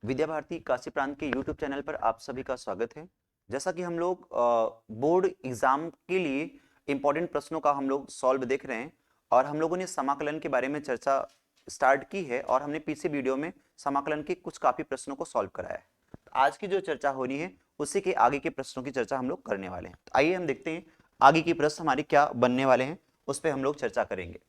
विद्या भारती काशी प्रांत के YouTube channel पर आप सभी का स्वागत है। जैसा कि हम लोग बोर्ड एग्जाम के लिए इंपॉर्टेंट प्रश्नों का हम लोग सॉल्व देख रहे हैं और हम लोगों ने समाकलन के बारे में चर्चा स्टार्ट की है और हमने पीछे वीडियो में समाकलन के कुछ काफी प्रश्नों को सॉल्व कराया है। तो आज की जो चर्चा होनी है उसी के आगे के प्रश्नों की चर्चा हम लोग करने वाले हैं। तो आइए हम देखते हैं आगे की प्रश्न हमारे क्या बनने वाले हैं, उस पर हम लोग चर्चा करेंगे।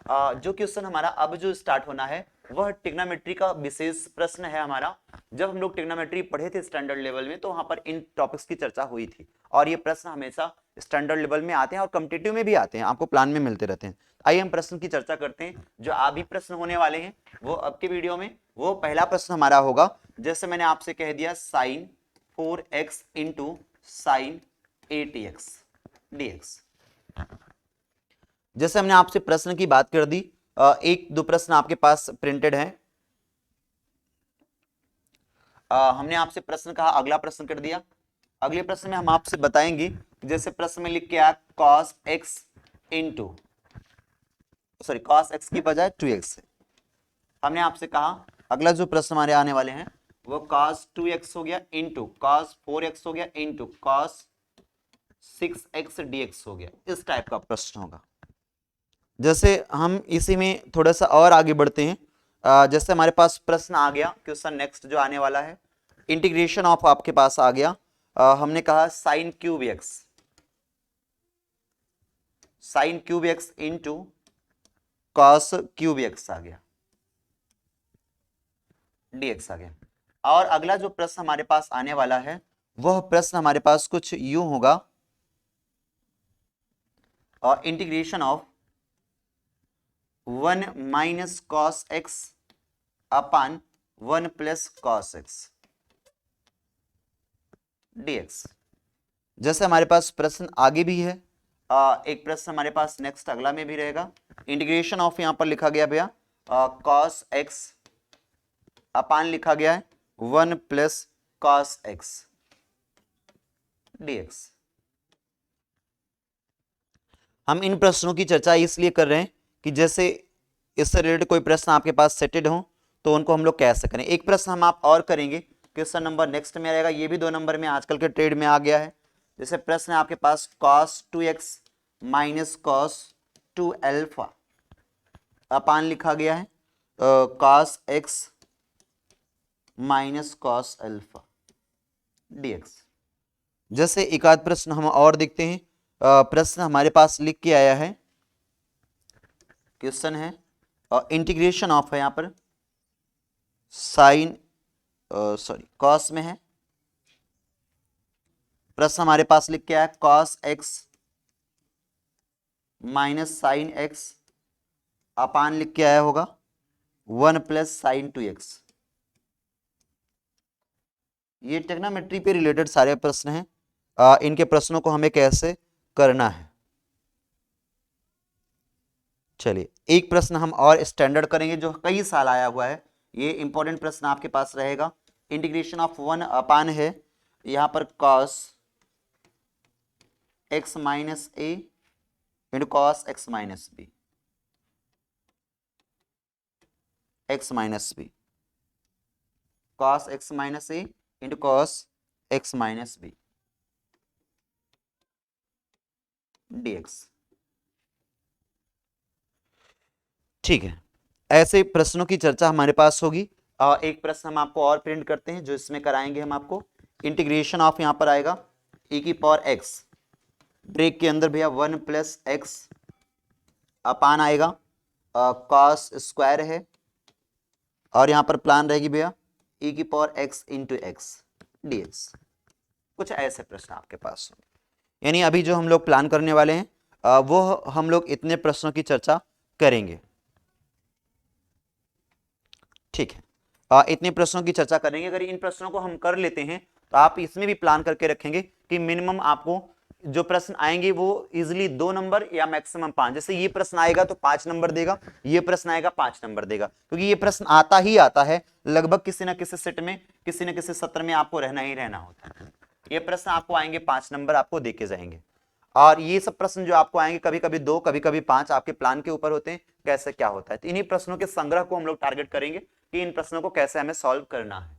जो क्वेश्चन हमारा अब जो स्टार्ट होना है वह ट्रिग्नोमेट्री का विशेष प्रश्न है हमारा। जब हम लोग ट्रिग्नोमेट्री पढ़े थे स्टैंडर्ड लेवल में तो वहां पर इन टॉपिक्स की चर्चा हुई थी और ये प्रश्न हमेशा स्टैंडर्ड लेवल में आते हैं और कॉम्पिटिटिव में भी आते हैं, आपको प्लान में मिलते रहते हैं। आइए हम प्रश्न की चर्चा करते हैं। जो अभी प्रश्न होने वाले हैं वो अब के वीडियो में, वो पहला प्रश्न हमारा होगा, जैसे मैंने आपसे कह दिया, sign 4x into sine 8x dx। जैसे हमने आपसे प्रश्न की बात कर दी, एक दो प्रश्न आपके पास प्रिंटेड है। हमने आपसे प्रश्न कहा, अगला प्रश्न कर दिया। अगले प्रश्न में हम आपसे बताएंगे, जैसे प्रश्न में लिख के आया cos x into cos x की बजाय 2x है। हमने आपसे कहा अगला जो प्रश्न हमारे आने वाले हैं वो cos 2x हो गया इंटू cos 4x हो गया इंटू cos 6x dx हो गया। इस टाइप का प्रश्न होगा। जैसे हम इसी में थोड़ा सा और आगे बढ़ते हैं। जैसे हमारे पास प्रश्न आ गया, क्वेश्चन नेक्स्ट जो आने वाला है, इंटीग्रेशन ऑफ आपके पास आ गया। हमने कहा sine cube x into cos cube x आ गया, dx आ गया। और अगला जो प्रश्न हमारे पास आने वाला है वह प्रश्न हमारे पास कुछ यूं होगा, और integration of 1 minus cos X upon 1 plus cos x dx। जैसे हमारे पास प्रश्न आगे भी है, एक प्रश्न हमारे पास नेक्स्ट अगला में भी रहेगा। इंटीग्रेशन ऑफ यहां पर लिखा गया भैया कॉस एक्स अपान लिखा गया है 1 प्लस कॉस एक्स dx। हम इन प्रश्नों की चर्चा इसलिए कर रहे हैं कि जैसे इससे रिलेटेड कोई प्रश्न आपके पास सेटेड हो तो उनको हम लोग कैसे करें। एक प्रश्न हम आप और करेंगे, क्वेश्चन नंबर नेक्स्ट में रहेगा, ये भी 2 नंबर में आजकल के ट्रेड में आ गया है। जैसे प्रश्न है आपके पास cos 2x minus cos 2 alpha upon लिखा गया है cos x minus cos alpha dx। जैसे एक आध प्रश्न हम और देखते हैं। प्रश्न हमारे पास लिख के आया है, क्वेश्चन है इंटीग्रेशन ऑफ है यहां पर साइन कॉस में है। प्रश्न हमारे पास लिख के आया cos x minus sine x upon लिख के आया होगा 1 प्लस साइन 2x। ये ट्रिग्नोमेट्री पे रिलेटेड सारे प्रश्न हैं। इनके प्रश्नों को हमें कैसे करना है, चलिए एक प्रश्न हम और स्टैंडर्ड करेंगे जो कई साल आया हुआ है। ये इंपॉर्टेंट प्रश्न आपके पास रहेगा। इंटीग्रेशन ऑफ 1 अपान है यहां पर cos x minus A into cos x minus B, x minus B, cos x minus A into cos x minus B dx। ठीक है, ऐसे प्रश्नों की चर्चा हमारे पास होगी। एक प्रश्न हम आपको और प्रिंट करते हैं जो इसमें कराएंगे हम आपको। इंटीग्रेशन ऑफ यहां पर आएगा e की पावर x, ब्रेक के अंदर भैया 1 प्लस एक्स अपान आएगा कॉस स्क्वायर है और यहां पर प्लान रहेगी भैया e की power x into x dx। कुछ ऐसे प्रश्न आपके पास, यानी अभी जो हम लोग प्लान करने वाले हैं वो हम लोग इतने प्रश्नों की चर्चा करेंगे। ठीक है, इतने प्रश्नों की चर्चा करेंगे। अगर इन प्रश्नों को हम कर लेते हैं तो आप इसमें भी प्लान करके रखेंगे कि मिनिमम आपको जो प्रश्न आएंगे वो इजिली 2 नंबर या मैक्सिमम 5। जैसे ये प्रश्न आएगा तो 5 नंबर देगा, ये प्रश्न आएगा 5 नंबर देगा, क्योंकि ये प्रश्न आता ही आता है लगभग किसी ना किसी सेट में, किसी न किसी सत्र में आपको रहना ही रहना होता है। ये प्रश्न आपको आएंगे 5 नंबर आपको देके जाएंगे, और ये सब प्रश्न जो आपको आएंगे कभी कभी 2 कभी कभी 5, आपके प्लान के ऊपर होते हैं कैसे क्या होता है। तो इन्हीं प्रश्नों के संग्रह को हम लोग टारगेट करेंगे कि इन प्रश्नों को कैसे हमें सॉल्व करना है।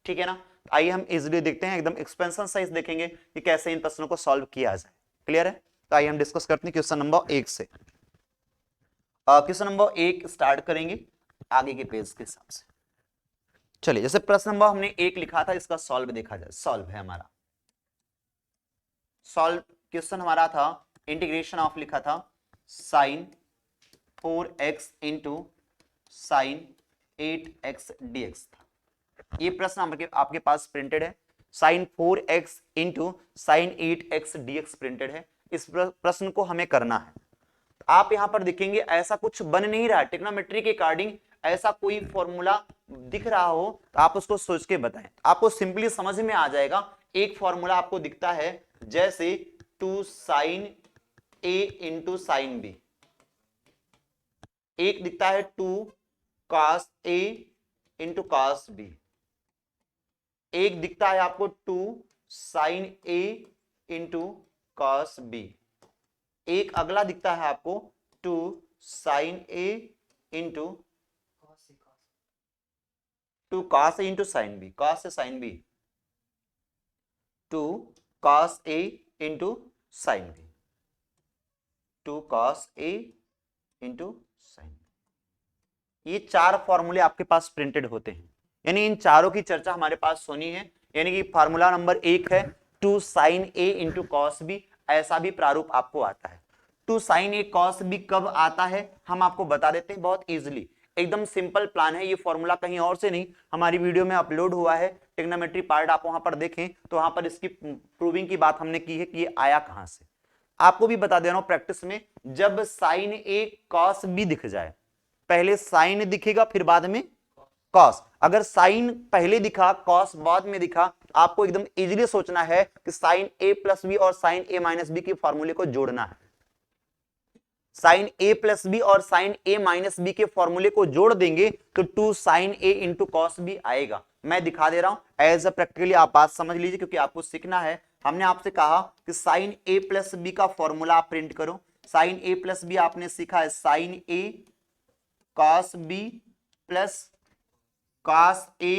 ठीक है ना। आइए हम इजिली देखते हैं, एकदम एक्सपेंशन साइज देखेंगे कि कैसे इन प्रश्नों को सॉल्व किया जाए। क्लियर है? तो आइए हम डिस्कस करते हैं क्वेश्चन नंबर 1 से। क्वेश्चन नंबर 1 स्टार्ट करेंगे आगे के पेज के हिसाब से। चलिए, जैसे प्रश्न नंबर हमने 1 लिखा था, इसका सॉल्व देखा जाए। सॉल्व है हमारा, सॉल्व क्वेश्चन हमारा था इंटीग्रेशन ऑफ, लिखा था sign 4x into sine 8x dx था। ये प्रश्न आपके पास प्रिंटेड है, sine 4x into sine 8x dx printed है। इस प्रश्न को हमें करना है। आप यहां पर देखेंगे ऐसा कुछ बन नहीं रहा है ट्रिग्नोमेट्री के अकॉर्डिंग, ऐसा कोई फॉर्मूला दिख रहा हो तो आप उसको सोच के बताएं, आपको सिंपली समझ में आ जाएगा। एक फॉर्मूला आपको दिखता है जैसे 2 sine a into sine B, एक दिखता है 2 cos a into cos B, एक दिखता है आपको 2 sine a into cos B, एक अगला दिखता है आपको 2 sine a into 2 cos a into sine B, cos से sine B, 2 cos a into sine B, 2 cos a into sine B. ये 4 फॉर्मूले आपके पास प्रिंटेड होते हैं, यानी इन चारों की चर्चा हमारे पास होनी है। यानी कि फार्मूला नंबर 1 है 2 sine a into cos B, ऐसा भी प्रारूप आपको आता है। 2 साइन a कॉस बी कब आता है हम आपको बता देते हैं बहुत इजीली, एकदम सिंपल प्लान है। ये फॉर्मूला कहीं और से नहीं, हमारी वीडियो में अपलोड हुआ है, ट्रिग्नोमेट्री पार्ट आप वहां पर देखें तो वहां पर इसकी प्रूविंग की बात हमने की है कि ये आया कहां से। आपको भी बता दे रहा हूं प्रैक्टिस में, जब साइन a कॉस बी दिख जाए, पहले साइन दिखेगा फिर बाद में कॉस। अगर साइन पहले दिखा कॉस बाद में दिखा, आपको एकदम इजीली सोचना है कि साइन a प्लस बी और साइन a माइनस बी के फॉर्मूले को जोड़ना है। साइन a प्लस बी और साइन a माइनस बी के फॉर्मूले को जोड़ देंगे तो 2 sine a into cos B आएगा। मैं दिखा दे रहा हूं एज अ प्रैक्टिकली, आप बात समझ लीजिए क्योंकि आपको सीखना है। हमने आपसे कहा कि साइन a प्लस बी का फॉर्मूला आप प्रिंट करो। साइन a प्लस बी आपने सीखा है sine a cos B plus cos a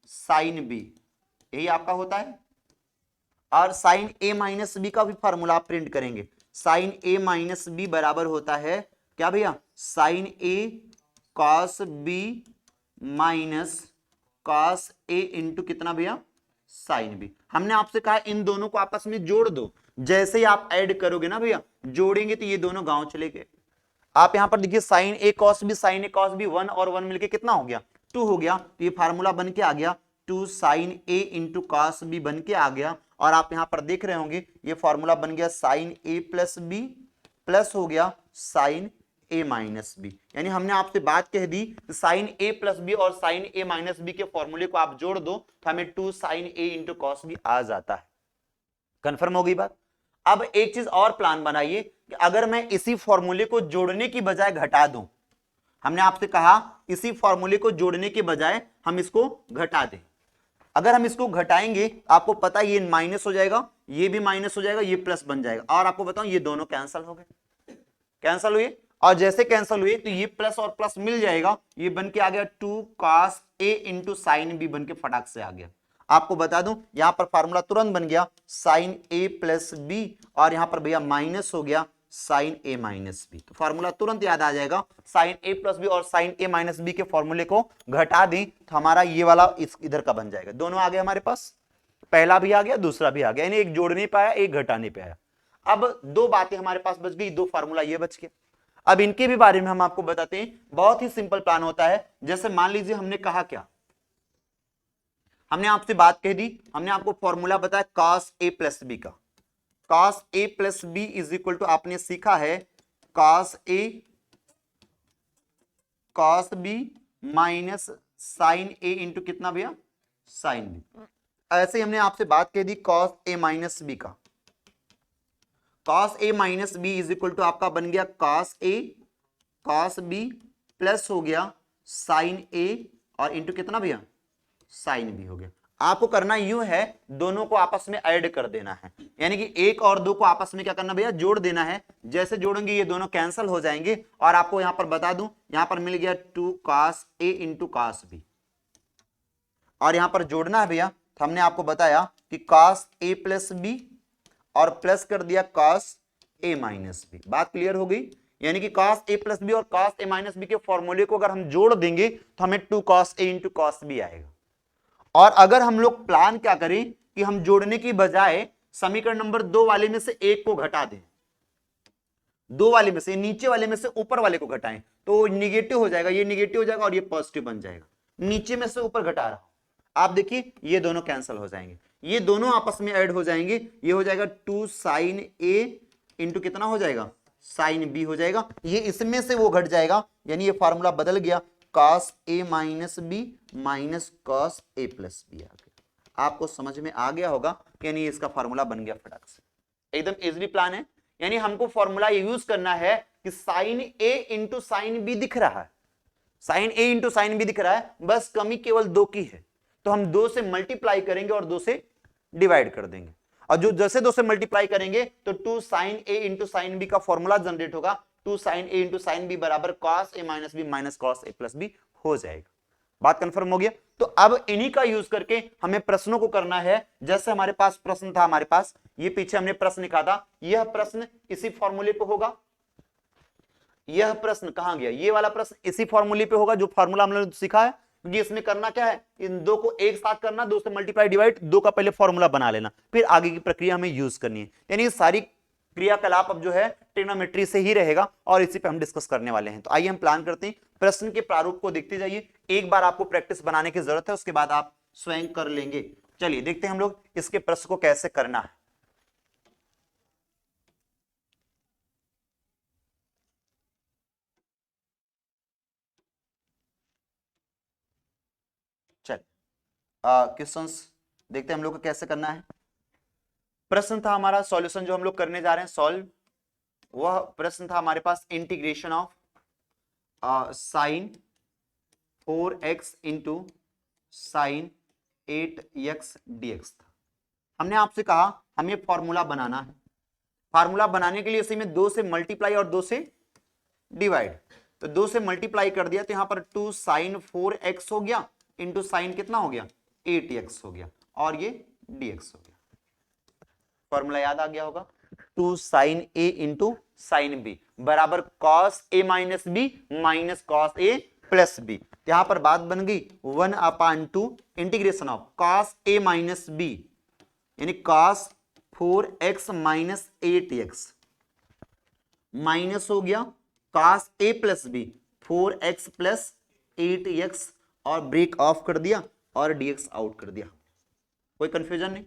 sine B, यही आपका होता है। और साइन a माइनस बी का भी फॉर्मूला आप प्रिंट करेंगे। साइन a माइनस बी बराबर होता है क्या भैया, sine a cos B minus cos a into कितना भैया, साइन बी। हमने आपसे कहा इन दोनों को आपस में जोड़ दो। जैसे ही आप ऐड करोगे ना भैया, जोड़ेंगे तो ये दोनों गांव चले गए। आप यहां पर देखिए sine a cos B, sine a cos B 1 और 1 मिलके कितना हो गया, 2 हो गया। तो ये फार्मूला बन के आ गया 2 sine a into cos B बन के आ गया। और आप यहां पर देख रहे होंगे ये फॉर्मूला बन गया sine a plus B plus हो गया साइन a माइनस बी। यानी हमने आपसे बात कह दी साइन a प्लस बी और साइन a माइनस बी के फॉर्मूले को आप जोड़ दो तो हमें 2 sine a into cos B आ जाता है। कंफर्म हो गई बात। अब एक चीज और प्लान बनाइए कि अगर मैं इसी फॉर्मूले को जोड़ने की बजाय घटा दूं, हमने आपसे कहा इसी फॉर्मूले को जोड़ने के बजाय हम इसको घटा दें। अगर हम इसको घटाएंगे आपको पता ये माइनस हो जाएगा, ये भी माइनस हो जाएगा, ये प्लस बन जाएगा। और आपको बताऊं ये दोनों कैंसिल हो गए, कैंसिल हुए। और जैसे कैंसिल हुए तो ये प्लस और प्लस मिल जाएगा, ये बन के आ गया 2 cos a into sine B बन के फटाक से आ गया। आपको बता दूं यहां पर फार्मूला तुरंत बन गया साइन a प्लस बी और यहां पर भैया माइनस हो गया साइन a माइनस बी। तो फार्मूला तुरंत याद आ जाएगा, साइन a प्लस बी और साइन a माइनस बी के फॉर्मूले को घटा दें तो हमारा ये वाला इधर का बन जाएगा। दोनों आ गए हमारे पास, पहला भी आ गया दूसरा भी आ गया, यानी एक जोड़ नहीं पाया एक घटा नहीं पाया। अब 2 बातें हमारे पास बच गई, 2 फार्मूला ये बच गया। अब इनके भी बारे में हम आपको बताते हैं, बहुत ही सिंपल प्लान होता है। जैसे मान लीजिए हमने कहा क्या, हमने आपसे बात कह दी, हमने आपको फॉर्मूला बताया cos a प्लस बी का। cos a plus B is equal to आपने सीखा है cos a cos b minus sine a into कितना भैया, साइन b। ऐसे ही हमने आपसे बात कह दी cos a माइनस बी का। cos a minus B is equal to आपका बन गया cos a cos b plus हो गया साइन a और इंटू कितना भैया, साइन भी हो गया। आपको करना यूं है, दोनों को आपस में ऐड कर देना है, यानी कि 1 और 2 को आपस में क्या करना भैया, जोड़ देना है। जैसे जोड़ेंगे ये दोनों कैंसिल हो जाएंगे। और आपको यहां पर बता दूं, यहां पर मिल गया 2 cos a into cos b। और यहां पर जोड़ना है भैया, तो हमने आपको बताया कि cos a प्लस बी और प्लस कर दिया cos a माइनस बी। बात क्लियर हो गई? यानी कि cos a प्लस बी और cos a माइनस बी के फॉर्मूले को अगर हम जोड़ देंगे तो हमें 2 cos a into cos b आएगा। और अगर हम लोग प्लान क्या करें कि हम जोड़ने की बजाय समीकरण नंबर 2 वाले में से एक को घटा दें, 2 वाले में से नीचे वाले में से ऊपर वाले को घटाएं, तो निगेटिव हो जाएगा, ये निगेटिव हो जाएगा और ये पॉजिटिव बन जाएगा। नीचे में से ऊपर घटा रहा हूं, आप देखिए ये दोनों कैंसिल हो जाएंगे, ये दोनों आपस में ऐड हो जाएंगे, ये हो जाएगा 2 sin a इंटू कितना हो जाएगा, sin b हो जाएगा, ये इसमें से वो घट जाएगा, यानी ये फॉर्मूला बदल गया, cos a minus B minus cos a plus B आ गया। आपको समझ में आ गया होगा, यानी इसका फॉर्मूला बन गया फटाक से, एकदम इजीली प्लान है। यानी हमको फॉर्मूला यूज करना है कि sine a into sine B दिख रहा है, sine a into sine B दिख रहा है, बस कमी केवल 2 की है, तो हम 2 से मल्टीप्लाई करेंगे और 2 से डिवाइड कर देंगे, और जो जैसे 2 से मल्टीप्लाई करेंगे तो 2 sine a into sine B का फॉर्मूला जनरेट होगा, 2 sine a into sine B बराबर cos a minus B minus cos a plus B हो जाएगा। बात कंफर्म हो गया? तो अब इन्हीं का यूज करके हमें प्रश्नों को करना है। जैसे हमारे पास प्रश्न था, हमारे पास ये पीछे हमने प्रश्न लिखा था, यह प्रश्न इसी फॉर्मूले पे होगा, यह प्रश्न कहां गया, ये वाला प्रश्न इसी फॉर्मूले पे होगा जो फॉर्मूला हमने सीखा है, क्योंकि इसमें करना क्या है, इन दो को एक साथ करना, 2 से मल्टीप्लाई डिवाइड, 2 का पहले फॉर्मूला बना लेना, फिर आगे की प्रक्रिया हमें यूज करनी है। यानी सारी क्रियाकलाप अब जो है ट्रिग्नोमेट्री से ही रहेगा और इसी पे हम डिस्कस करने वाले हैं। तो आइए हम प्लान करते हैं, प्रश्न के प्रारूप को देखते जाइए, एक बार आपको प्रैक्टिस बनाने की जरूरत है, उसके बाद आप स्वयं कर लेंगे। चलिए देखते हैं हम लोग इसके प्रश्न को कैसे करना है। चल क्वेश्चंस देखते हैं हम लोग को कैसे करना है। प्रश्न था हमारा, सॉल्यूशन जो हम लोग करने जा रहे हैं सॉल्व, वह प्रश्न था हमारे पास integration of sine 4x into sine 8x dx था। हमने आपसे कहा हमें फॉर्मूला बनाना है, फॉर्मूला बनाने के लिए इसी में 2 से मल्टीप्लाई और 2 से डिवाइड, तो 2 से मल्टीप्लाई कर दिया तो यहां पर 2 साइन 4x हो गया इंटू साइन कितना हो गया 8x हो गया, और ये dx हो गया। फॉर्मूला याद आ गया होगा, 2 sine a into sine B बराबर cos a minus B minus cos a plus B. यहां पर बात बन गई 1/2 integration of cos a minus B यानी cos 4x minus 8x minus हो गया cos a plus B 4x plus 8x और ब्रेक ऑफ कर दिया और dx आउट कर दिया। कोई कंफ्यूजन नहीं?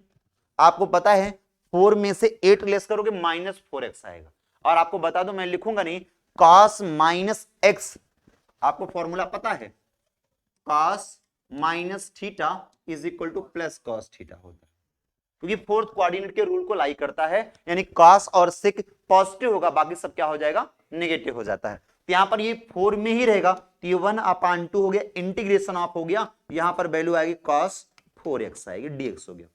आपको पता है 4 में से 8 लेस करोगे -4x आएगा, और आपको बता दो मैं लिखूंगा नहीं, cos माइनस x, आपको फॉर्मूला पता है cos minus theta is equal two plus cos theta होता है, क्योंकि फोर्थ कोऑर्डिनेट के रूल को लाई करता है, यानी cos और sec पॉजिटिव होगा, बाकी सब क्या हो जाएगा नेगेटिव हो जाता है। तो यहां पर ये 4 में ही रहेगा, तो ये 1/2 हो गया, इंटीग्रेशन ऑफ हो गया, यहां पर वैल्यू आएगी cos 4x आएगी, dx हो गया,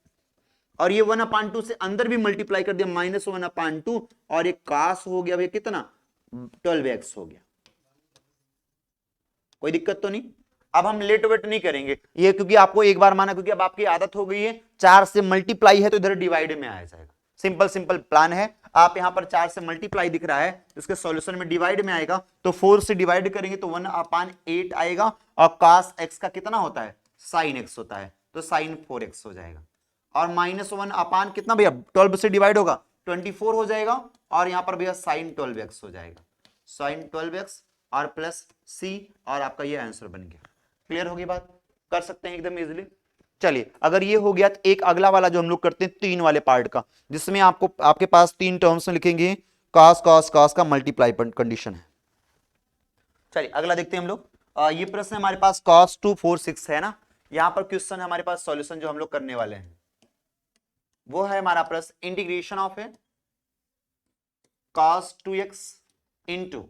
और ये 1/2 से अंदर भी मल्टीप्लाई कर दिया -1/2, और ये cos हो गया भैया कितना 12x हो गया। कोई दिक्कत तो नहीं? अब हम लेट वेट नहीं करेंगे ये, क्योंकि आपको एक बार माना, क्योंकि अब आपकी आदत हो गई है, 4 से मल्टीप्लाई है तो इधर डिवाइड में आ जाएगा। सिंपल सिंपल प्लान है, आप यहां पर 4 से मल्टीप्लाई दिख रहा है, इसके सॉल्यूशन में डिवाइड में आएगा, तो 4 से डिवाइड करेंगे तो 1/8 आएगा, और cos x का कितना होता है sin x होता है, तो sin 4x हो जाएगा, और -1 कितना भैया 12 से डिवाइड होगा 24 हो जाएगा, और यहां पर भैया sin 12x हो जाएगा, sin 12x और प्लस c, और आपका ये आंसर बन गया। क्लियर होगी बात? कर सकते हैं एकदम इजीली। चलिए अगर ये हो गया तो एक अगला वाला जो हम लोग करते हैं 3 वाले पार्ट का, जिसमें आपको आपके पास 3 टर्म्स में लिखेंगे cos cos cos का मल्टीप्लाई कंडीशन है। चलिए अगला देखते हैं हम लोग। ये प्रश्न हमारे पास cos 2 4 6 है ना, यहां पर क्वेश्चन है हमारे पास, सॉल्यूशन जो हम लोग करने वाले हैं वो है हमारा प्रश्न इंटीग्रेशन ऑफ है cos 2x into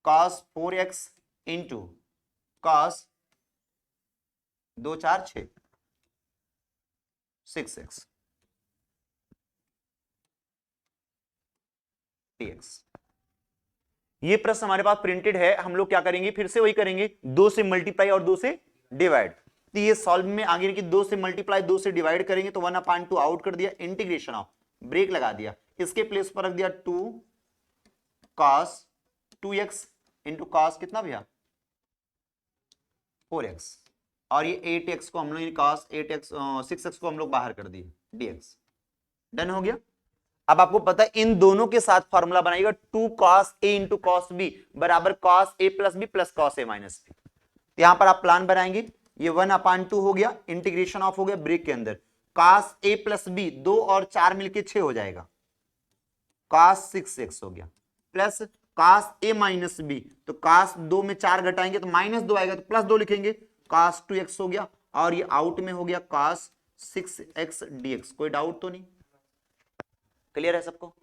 cos 4x into cos 2 4 6 6x dx। ये प्रश्न हमारे पास प्रिंटेड है, हम लोग क्या करेंगे, फिर से वही करेंगे, 2 से मल्टीप्लाई और 2 से डिवाइड, तो ये सॉल्व में आगे कि 2 से मल्टीप्लाई 2 से डिवाइड करेंगे तो 1/2 आउट कर दिया, इंटीग्रेशन ऑफ, ब्रेक लगा दिया, इसके प्लेस पर रख दिया 2 cos 2x इंटू कॉस कितना भैया 4x, और ये 8x को हम लोग cos 8x 6x को हम लोग बाहर कर दिए dx। डन हो गया। अब आपको पता है इन दोनों के साथ फॉर्मूला बनाएगा 2 cos a into cos B बराबर cos a plus B plus cos a minus B. यहां पर आप प्लान बनाएंगे, ये 1/2 हो गया, इंटीग्रेशन ऑफ हो गया, ब्रेक के अंदर cos a प्लस बी 2 और 4 मिलके 6 हो जाएगा, cos 6x हो गया, plus cos a minus B, तो cos 2 में 4 घटाएंगे तो -2 आएगा तो +2 लिखेंगे, cos 2x हो गया, और ये आउट में हो गया cos 6x dx। कोई डाउट तो नहीं, क्लियर है सबको।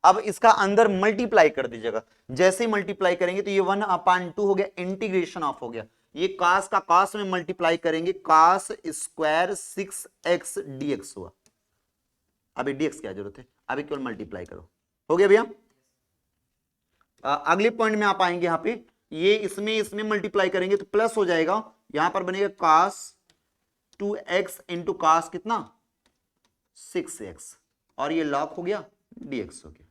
अब इसका अंदर मल्टीप्लाई कर दीजिएगा, जैसे ही मल्टीप्लाई करेंगे तो ये 1/2 हो गया, इंटीग्रेशन ऑफ हो गया, ये cos का cos में मल्टीप्लाई करेंगे cos स्क्वायर 6x dx हुआ। अभी dx क्या जरूरत है, अभी केवल मल्टीप्लाई करो, हो गया भैया। अगले पॉइंट में आप आएंगे, यहां पे ये इसमें मल्टीप्लाई करेंगे तो प्लस हो जाएगा, यहां पर बनेगा cos 2x इंटू cos कितना 6x, और ये लॉग हो गया dx हो गया।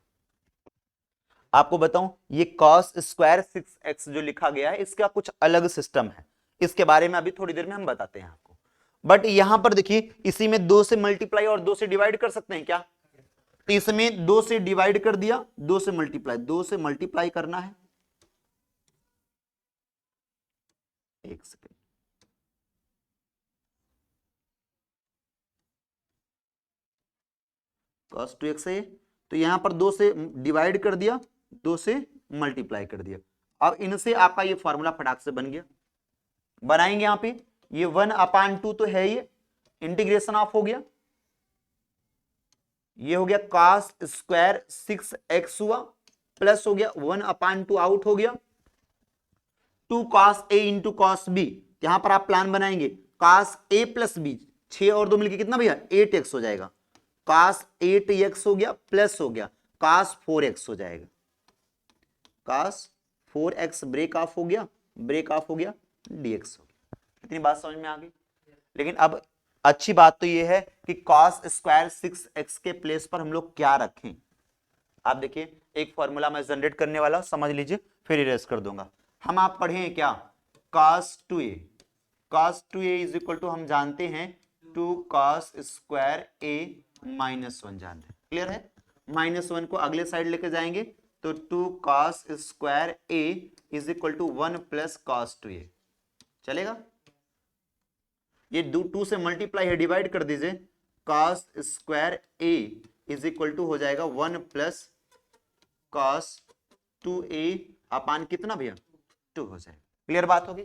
आपको बताऊं ये cos स्क्वायर 6x जो लिखा गया है इसका कुछ अलग सिस्टम है, इसके बारे में अभी थोड़ी देर में हम बताते हैं आपको। बट यहां पर देखिए इसी में 2 से मल्टीप्लाई और 2 से डिवाइड कर सकते हैं क्या, तो इसमें 2 से डिवाइड कर दिया, 2 से मल्टीप्लाई करना है, एक सेकेंड, cos 2x है, तो यहां पर 2 से डिवाइड कर दिया, 2 से मल्टीप्लाई कर दिया। अब इनसे आपका ये फॉर्मूला फटाक से बन गया, बनाएंगे यहां पे ये 1/2 तो है, ये इंटीग्रेशन ऑफ हो गया, ये हो गया cos स्क्वायर 6x हुआ, प्लस हो गया 1/2 आउट हो गया, 2 cos a into cos B, यहां पर आप प्लान बनाएंगे cos a प्लस बी, 6 और 2 मिलकर कितना भैया 8x हो जाएगा, cos 8x हो गया, प्लस हो गया cos 4x हो जाएगा, cos 4x ब्रेक ऑफ हो गया, dx हो गया। इतनी बात समझ में आ गई। लेकिन अब अच्छी बात तो ये है कि cos स्क्वायर 6x के प्लेस पर हम लोग क्या रखें। आप देखिए एक फॉर्मूला मैं जनरेट करने वाला हूं, समझ लीजिए, फिर इरेज कर दूंगा। हम आप पढ़े हैं क्या, cos 2a is equal to हम जानते हैं 2 cos स्क्वायर a माइनस 1 जानते हैं, क्लियर है। -1 को अगले साइड लेके जाएंगे तो 2 cos square a is equal to 1 plus cos 2a चलेगा। ये 2 से मल्टीप्लाई है, डिवाइड कर दीजिए, cos square a is equal to हो जाएगा 1 प्लस cos 2a अपान कितना भैया 2 हो जाएगा। क्लियर बात होगी।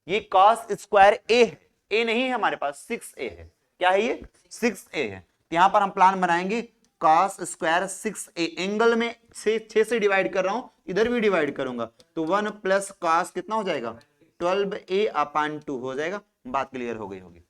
ये cos स्क्वायर a है, a नहीं है हमारे पास, 6a है। क्या है ये 6a है। यहां पर हम प्लान बनाएंगे cos स्क्वायर 6a, एंगल में 6 से डिवाइड कर रहा हूं, इधर भी डिवाइड करूंगा तो 1 प्लस cos कितना हो जाएगा 12a अपान 2 हो जाएगा। बात क्लियर हो गई होगी,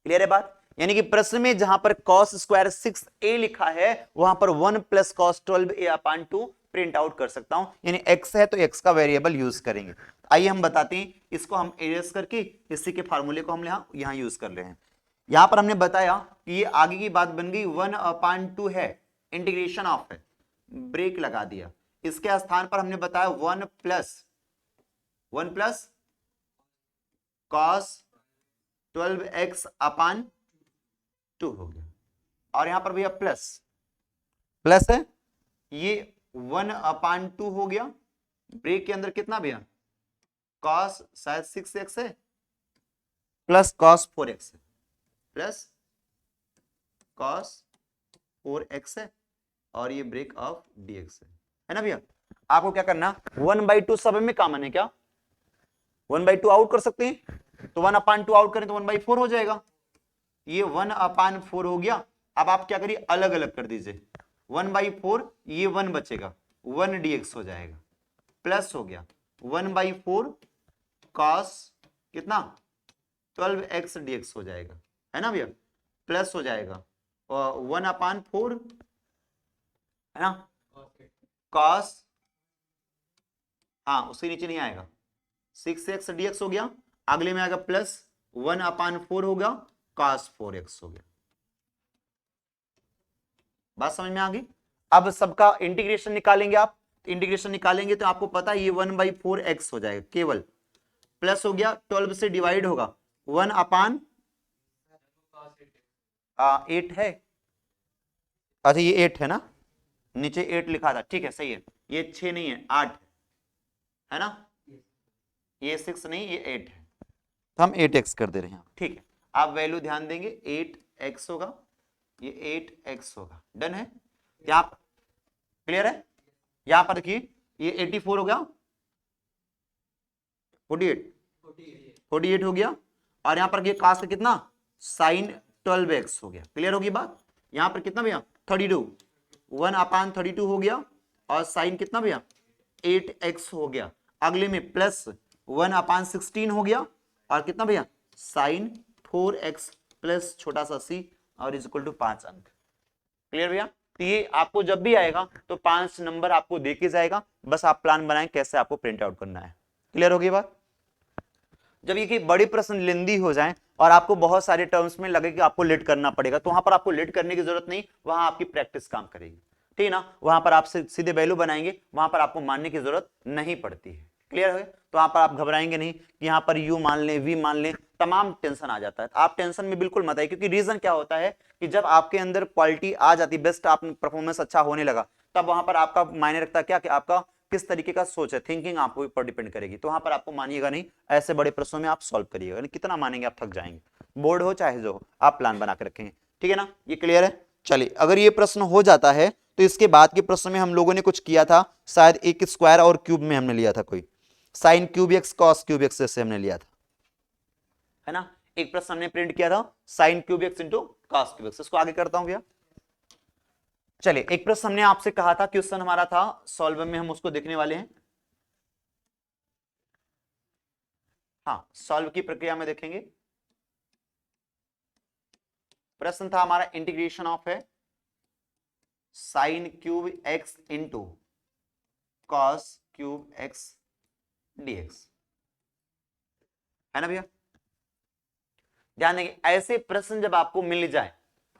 क्लियर है बात। यानी कि प्रश्न में जहां पर cos स्क्वायर 6a लिखा है वहां पर 1 प्लस cos 12a अपान 2 प्रिंट आउट कर सकता हूं, यानी x है तो x का वेरिएबल यूज करेंगे। आइए हम बताते हैं, इसको हम एरेज करके इसी के फार्मूले को हम यहां यूज कर रहे हैं। यहां पर हमने बताया कि ये आगे की बात बन गई 1/2 है, इंटीग्रेशन ऑफ है, ब्रेक लगा दिया, इसके स्थान पर हमने बताया 1 प्लस cos 12x अपान 2 हो गया, और यहां पर भैया प्लस है, ये 1/2 हो गया, ब्रेक के अंदर कितना भैया cos शायद 6x है, प्लस cos 4x है, प्लस cos 4x है, और ये ब्रेक ऑफ dx है ना भैया। आपको क्या करना, 1/2 सब में कॉमन है क्या, 1/2 आउट कर सकते हैं, तो 1/2 आउट करें तो 1/4 हो जाएगा, ये 1/4 हो गया। अब आप क्या करिए अलग अलग कर दीजिए, 1/4 ये 1 बचेगा, 1 dx हो जाएगा, प्लस हो गया 1/4 cos कितना 12x dx हो जाएगा, है ना भैया, प्लस हो जाएगा 1/4 है ना cos, हाँ उसके नीचे नहीं आएगा, 6x dx हो गया, अगले में आएगा प्लस 1/4 हो गया, cos 4x हो गया। बात समझ में आ गई? अब सबका इंटीग्रेशन निकालेंगे आप, इंटीग्रेशन निकालेंगे तो आपको पता है ये 1/4x हो जाएगा, केवल प्लस हो गया 12 से डिवाइड होगा 1/8 है। अच्छा ये 8 है ना, नीचे 8 लिखा था, ठीक है सही है, ये 6 नहीं है 8 है ना, ये 6 नहीं ये 8 है, तो हम 8x कर दे रहे हैं, ठीक है। आप वैल्यू ध्यान देंगे 8x होगा, ये 8x होगा, डन है। यहाँ क्लियर है? यहां पर देखिए ये 84 हो गया, 48 हो गया, और यहां पर ये कास्ट कितना साइन 12x हो गया, क्लियर होगी बात। यहां पर कितना भैया 32, 1/32 हो गया, और साइन कितना भैया 8x हो गया, अगले में प्लस 1/16 हो गया, और कितना भैया साइन 4x प्लस छोटा सा c और इज इक्वल टू 5 अंक। क्लियर भैया? तो ये आपको जब भी आएगा तो 5 नंबर आपको देके जाएगा, बस आप प्लान बनाएं कैसे आपको प्रिंट आउट करना है। क्लियर होगी बात? जब ये बड़ी प्रश्न लेंदी हो जाए और आपको बहुत सारे टर्म्स में लगे कि आपको लेट करना पड़ेगा, तो वहां पर आपको लेट करने की जरूरत नहीं, वहां आपकी प्रैक्टिस काम करेगी, ठीक है ना। वहां पर आप सीधे वैल्यू बनाएंगे, वहां पर आपको मानने की जरूरत नहीं पड़ती है। क्लियर है? तो वहां पर आप घबराएंगे नहीं कि यहाँ पर यू मान लें, वी मान लें, तमाम टेंशन आ जाता है। आप टेंशन में बिल्कुल मत आइए, क्योंकि रीजन क्या होता है कि जब आपके अंदर क्वालिटी आ जाती, बेस्ट आप परफॉर्मेंस अच्छा होने लगा, तब वहां पर आपका मायने रखता है क्या कि आपका किस तरीके का सोच है, थिंकिंग आपको ऊपर डिपेंड करेगी। तो वहां पर आपको मानिएगा नहीं, ऐसे बड़े प्रश्नों में आप सॉल्व करिएगा, कितना मानेंगे आप थक जाएंगे। बोर्ड हो चाहे जो हो, आप प्लान बना के रखेंगे, ठीक है ना। ये क्लियर है? चलिए, अगर ये प्रश्न हो जाता है तो इसके बाद के प्रश्न में हम लोगों ने कुछ किया था, शायद एक स्क्वायर और क्यूब में हमने लिया था, कोई sign cube x cos cube x से हमने लिया था, है ना। एक प्रश्न हमने प्रिंट किया था sign cube x into cos cube x. इसको आगे करता हूं भैया। चलिए, एक प्रश्न हमने आपसे कहा था, क्वेश्चन हमारा था सॉल्व में, हम उसको देखने वाले हैं। हाँ, सॉल्व की प्रक्रिया में देखेंगे। प्रश्न था हमारा इंटीग्रेशन ऑफ है sine cube x into cos cube x dx, है ना भैया। ध्यान देंगे, ऐसे प्रश्न जब आपको मिल जाए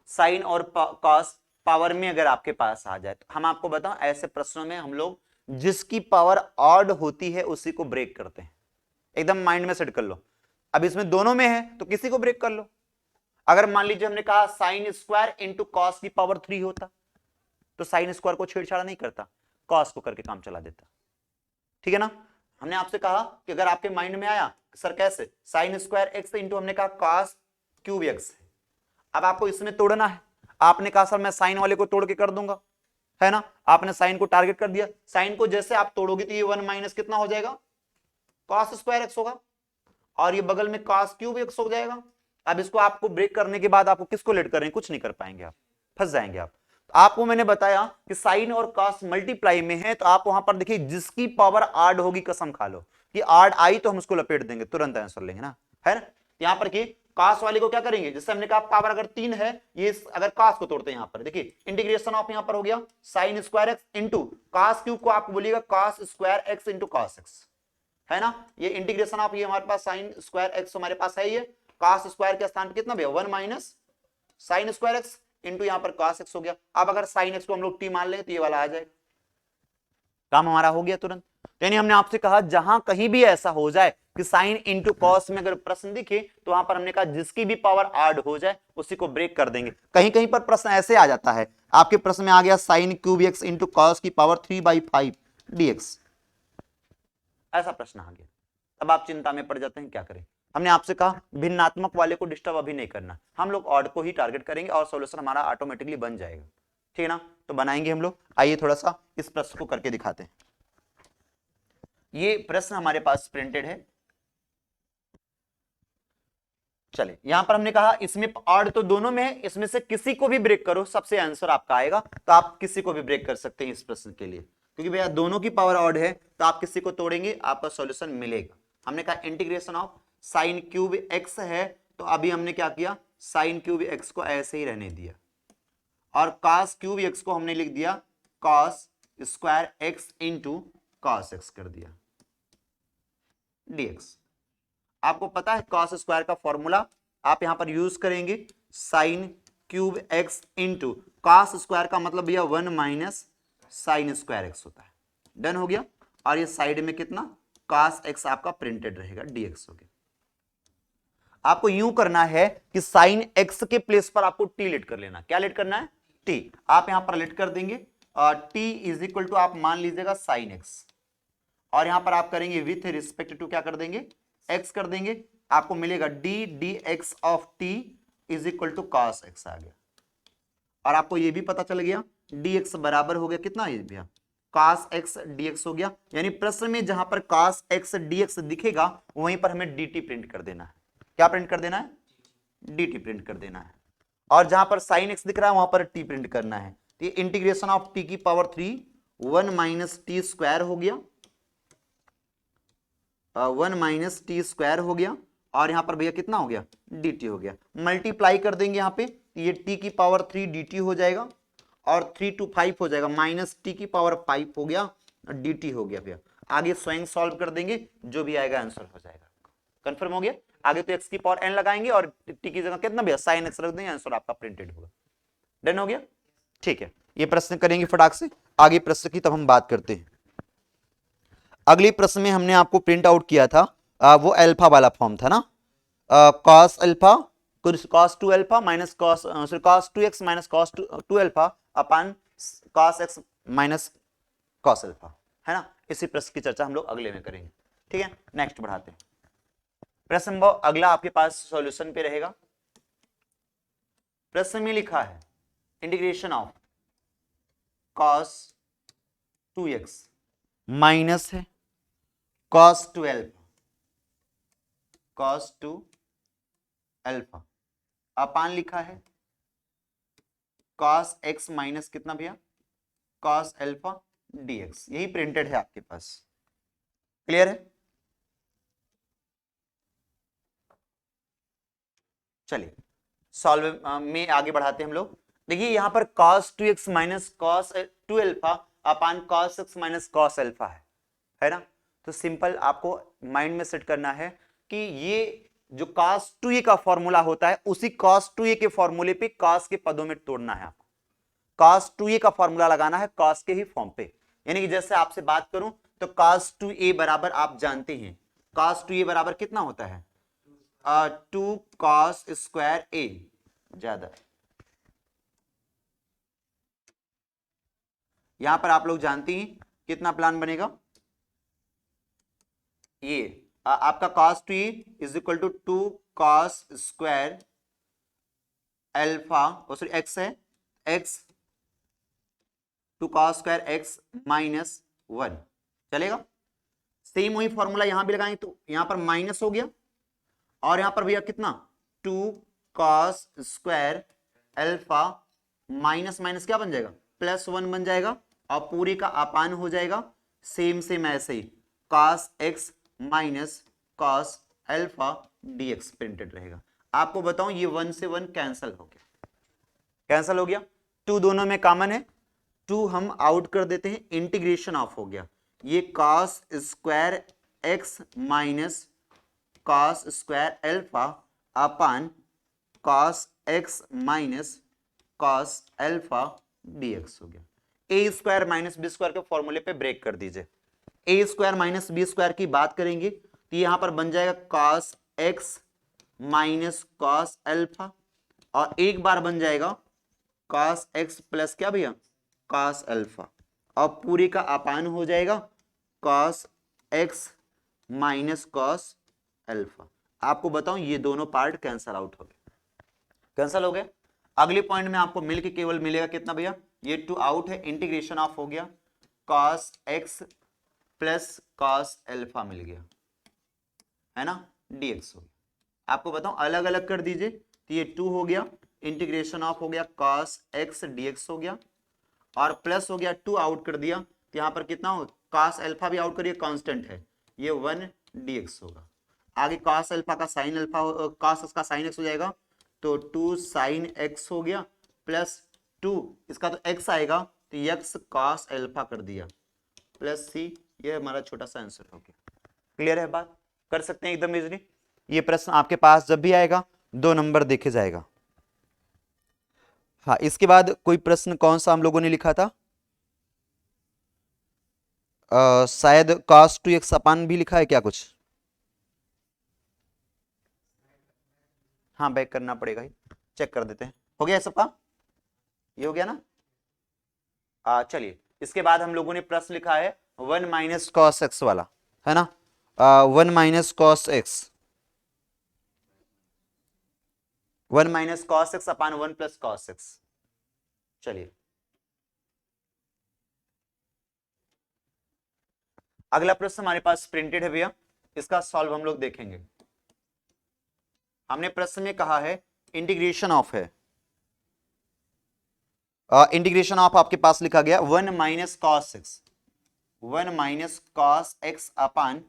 साइन और कॉस पावर में अगर आपके पास आ जाए, तो हम आपको बताओ ऐसे प्रश्नों में हम लोग जिसकी पावर ऑड होती है उसी को ब्रेक करते हैं। एकदम माइंड में सेट कर लो। अब इसमें दोनों में है तो किसी को ब्रेक कर लो। अगर मान लीजिए हमने कहा साइन स्क्वायर इंटू कॉस की पावर 3 होता, तो साइन स्क्वायर को छेड़छाड़ नहीं करता, कॉस को करके काम चला देता, ठीक है ना। हमने आपसे कहा कि अगर आपके माइंड में आया सर कैसे, साइन स्क्वायर एक्स इंटू हमने कहा कॉस क्यूब एक्स, अब आपको इसमें तोड़ना है। आपने कहा सर मैं साइन वाले को तोड़ के कर दूंगा, है ना। आपने साइन को टारगेट कर दिया, साइन को जैसे आप तोड़ोगे तो ये 1 माइनस कितना हो जाएगा कॉस स्क्वायर एक्स होगा, और ये बगल में कॉस क्यूब एक्स हो जाएगा। अब इसको आपको ब्रेक करने के बाद आपको किसको लेट करेंगे, कुछ नहीं कर पाएंगे, आप फंस जाएंगे आप। तो आपको मैंने बताया कि साइन और कॉस मल्टीप्लाई में है, तो आप वहां पर देखिए जिसकी पावर आड होगी, कसम खा लो कि आड आई तो हम उसको लपेट देंगे, तुरंत आंसर लेंगे ना, है ना। यहां पर कि कॉस वाले को क्या करेंगे, जैसे हमने कहा पावर अगर 3 है, ये अगर कॉस को तोड़ते हैं, यहां पर देखिए इंटीग्रेशन ऑफ यहां पर हो गया sine square x into cos cube को आप बोलिएगा cos square x into cos x, है ना। ये इंटीग्रेशन ऑफ ये हमारे पास साइन स्क्वायर एक्स हमारे पास है, ये कॉस स्क्वायर के स्थान पर कितना भैया 1 minus sine square x into यहां पर कॉस एक्स हो गया। अब अगर साइन एक्स को हम लोग टी मान लें तो ये वाला आ जाएगा, काम हमारा हो गया तुरंत। यानी हमने आपसे कहा जहां कहीं भी ऐसा हो जाए कि साइन इंटू कॉस में अगर प्रश्न दिखे, तो वहां पर हमने कहा जिसकी भी पावर ऐड हो जाए उसी को ब्रेक कर देंगे। कहीं कहीं पर प्रश्न ऐसे आ जाता है, आपके प्रश्न में आ गया sign cube x into cos की पावर 3/5 डीएक्स, ऐसा प्रश्न आ गया, तब आप चिंता में पड़ जाते हैं क्या करें। हमने आपसे कहा भिन्नात्मक वाले को डिस्टर्ब अभी नहीं करना, हम लोग ऑड को ही टारगेट करेंगे और सॉल्यूशन हमारा ऑटोमेटिकली बन जाएगा, ठीक है ना। तो बनाएंगे हम लोग, आइए थोड़ा सा इस प्रश्न को करके दिखाते हैं। ये प्रश्न हमारे पास प्रिंटेड है, चले यहां पर हमने कहा इसमें ऑड तो दोनों में है, इसमें से किसी को भी ब्रेक करो सबसे आंसर आपका आएगा, तो आप किसी को भी ब्रेक कर सकते हैं इस प्रश्न के लिए, क्योंकि भैया दोनों की पावर ऑड है, तो आप किसी को तोड़ेंगे आपका सॉल्यूशन मिलेगा। हमने कहा integration of sign cube x है, तो अभी हमने क्या किया साइन क्यूब एक्स को ऐसे ही रहने दिया, और कॉस क्यूब एक्स को हमने लिख दिया cos square x into cos x कर दिया डीएक्स। आपको पता है कॉस स्क्वायर का फॉर्मूला आप यहां पर यूज करेंगे sign cube x into cos square का मतलब भैया 1 माइनस साइन स्क्वायर एक्स होता है। डन हो गया। और ये साइड में कितना कॉस एक्स आपका प्रिंटेड रहेगा, डीएक्स हो गया। आपको यूं करना है कि साइन एक्स के प्लेस पर आपको टी लेट कर लेना। क्या लेट करना है? टी। आप यहां पर लेट कर देंगे टी इज इक्वल टू आप मान लीजिएगा साइन एक्स, और यहां पर आप करेंगे विथ रिस्पेक्ट टू क्या कर देंगे, एक्स कर देंगे। आपको मिलेगा D D X of T is equal to cos X आ गया। और आपको यह भी पता चल गया dx बराबर हो गया कितना ये भैया, cos x dx हो गया। यानी प्रश्न में जहां पर cos x dx दिखेगा वहीं पर हमें dt प्रिंट कर देना है। क्या प्रिंट कर देना है? dt प्रिंट कर देना है। और जहां पर sin x दिख रहा है वहां पर t प्रिंट करना है। तो ये इंटीग्रेशन ऑफ t की पावर 3 1 माइनस टी स्क्वायर हो गया, 1 माइनस टी स्क्वायर हो गया। और यहां पर भैया कितना हो गया, dt हो गया। मल्टीप्लाई कर देंगे यहां पे, ये t की पावर 3 dt हो जाएगा, और 3 to 5 हो जाएगा, माइनस टी की पावर 5 हो गया, dt हो गया भैया। आगे स्वयं सॉल्व कर देंगे, जो भी आएगा आंसर हो जाएगा। कंफर्म हो गया। आगे तो x की पावर n लगाएंगे और t की जगह कितना भैया साइन x रख देंगे, आंसर आपका प्रिंटेड होगा। डन हो गया। ठीक है, ये प्रश्न करेंगे फटाक से। आगे प्रश्न की तब हम बात करते हैं। अगले प्रश्न में हमने आपको प्रिंट आउट किया था वो अल्फा वाला फॉर्म था ना, cos alpha cos 2 alpha minus cos cos 2x minus cos 2 alpha upon cos x minus cos alpha, है ना। इसी प्रश्न की चर्चा हम लोग अगले में करेंगे। ठीक है, नेक्स्ट बढ़ाते हैं। प्रश्न नंबर अगला आपके पास सॉल्यूशन पे रहेगा। प्रश्न में लिखा है integration of cos 2x minus है cos 2 alpha, cos 2 alpha upon लिखा है कॉस x माइनस कितना भैया, कॉस अल्फा dx। यही प्रिंटेड है आपके पास। क्लियर है? चलिए सॉल्व में आगे बढ़ाते हैं हम लोग। देखिए यहां पर cos 2x minus cos 2 alpha अपान cos x minus cos alpha है ना। तो सिंपल आपको माइंड में सेट करना है कि ये जो cos 2a का फॉर्मूला होता है उसी cos 2a के फॉर्मूले पे cos के पदों में तोड़ना है आपको। cos 2a का फॉर्मूला लगाना है cos के ही फॉर्म पे। यानी कि जैसे आपसे बात करूं तो cos 2a बराबर आप जानते हैं, cos 2a बराबर कितना होता है, 2 cos स्क्वायर a ज्यादा। यहां पर आप लोग जानते हैं कितना प्लान बनेगा, ये आपका cos 2a is equal to 2 cos square alpha, sorry x है, x 2 cos square x minus 1 चलेगा। सेम वही फॉर्मूला यहां भी लगाएंगे तो यहां पर माइनस हो गया, और यहां पर भैया कितना 2 cos square alpha minus minus क्या बन जाएगा, प्लस 1 बन जाएगा, और पूरे का अपान हो जाएगा। सेम सेम ऐसे ही cos x minus cos alpha dx printed रहेगा। आपको बताऊं ये 1 से 1 कैंसिल हो गया, कैंसिल हो गया। 2 दोनों में कॉमन है, 2 हम आउट कर देते हैं, इंटीग्रेशन ऑफ हो गया। ये cos square x minus cos square alpha अपान cos x minus cos alpha dx हो गया। ए स्क्वायर माइनस बी स्क्वायर के फॉर्मूले पे ब्रेक कर दीजिए। ए स्क्वायर माइनस बी स्क्वायर की बात करेंगे तो यहां पर बन जाएगा cos x minus cos alpha, और एक बार बन जाएगा cos x प्लस क्या भैया, cos अल्फा, और पूरे का अपान हो जाएगा cos x minus cos alpha. आपको बताऊं ये दोनों पार्ट कैंसल आउट हो गए, कैंसल हो गए। अगले पॉइंट में आपको मिलके केवल मिलेगा कितना भैया, ये 2 आउट है, इंटीग्रेशन ऑफ हो गया, cos x plus cos alpha मिल गया, है ना, dx हो गया। आपको बताऊं अलग अलग कर दीजिए तो ये 2 हो गया, इंटीग्रेशन ऑफ हो गया cos x dx हो गया, और प्लस हो गया 2 आउट कर दिया तो यहां पर कितना हो, cos अल्फा भी आउट करिए, कांस्टेंट है, ये 1 dx होगा। आगे cos अल्फा का साइन अल्फा cos इसका साइन x हो जाएगा, तो 2 साइन x हो गया, प्लस 2 इसका तो x आएगा तो x cos अल्फा कर दिया, प्लस c, ये हमारा छोटा सा आंसर हो गया। क्लियर है बात, कर सकते हैं एकदम इजीली। ये प्रश्न आपके पास जब भी आएगा 2 नंबर देखे जाएगा। हाँ, इसके बाद कोई प्रश्न कौन सा हम लोगों ने लिखा था? शायद cos 2x अपान भी लिखा है क्या कुछ? हाँ, बैक करना पड़ेगा ही, चेक कर देते हैं। हो गया सबका? ये हो गया ना? चलिए, इसके बाद हम लोगों ने प्रश्न लिखा है 1 माइनस कॉस एक्स वाला, है ना? 1 minus cos X, 1 minus cos X upon 1 plus cos X. चलिए, अगला प्रश्न हमारे पास प्रिंटेड है भैया, इसका सॉल्व हम लोग देखेंगे। हमने प्रश्न में कहा है इंटीग्रेशन ऑफ है, इंटीग्रेशन ऑफ आपके पास लिखा गया 1 minus cos X, 1 minus cos X upon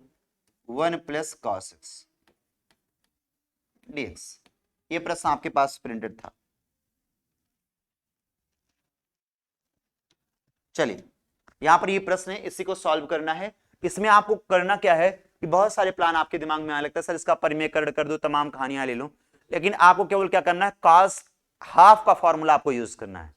1 plus cos X DX. ये प्रश्न आपके पास प्रिंटेड था। चलिए, यहां पर ये प्रश्न है, इसी को सॉल्व करना है। इसमें आपको करना क्या है कि बहुत सारे प्लान आपके दिमाग में आने लगता है, सर इसका परिमेय कर दो, तमाम कहानियां ले लो, लेकिन आपको केवल क्या करना है, कॉस हाफ का फॉर्मूला आपको यूज करना है।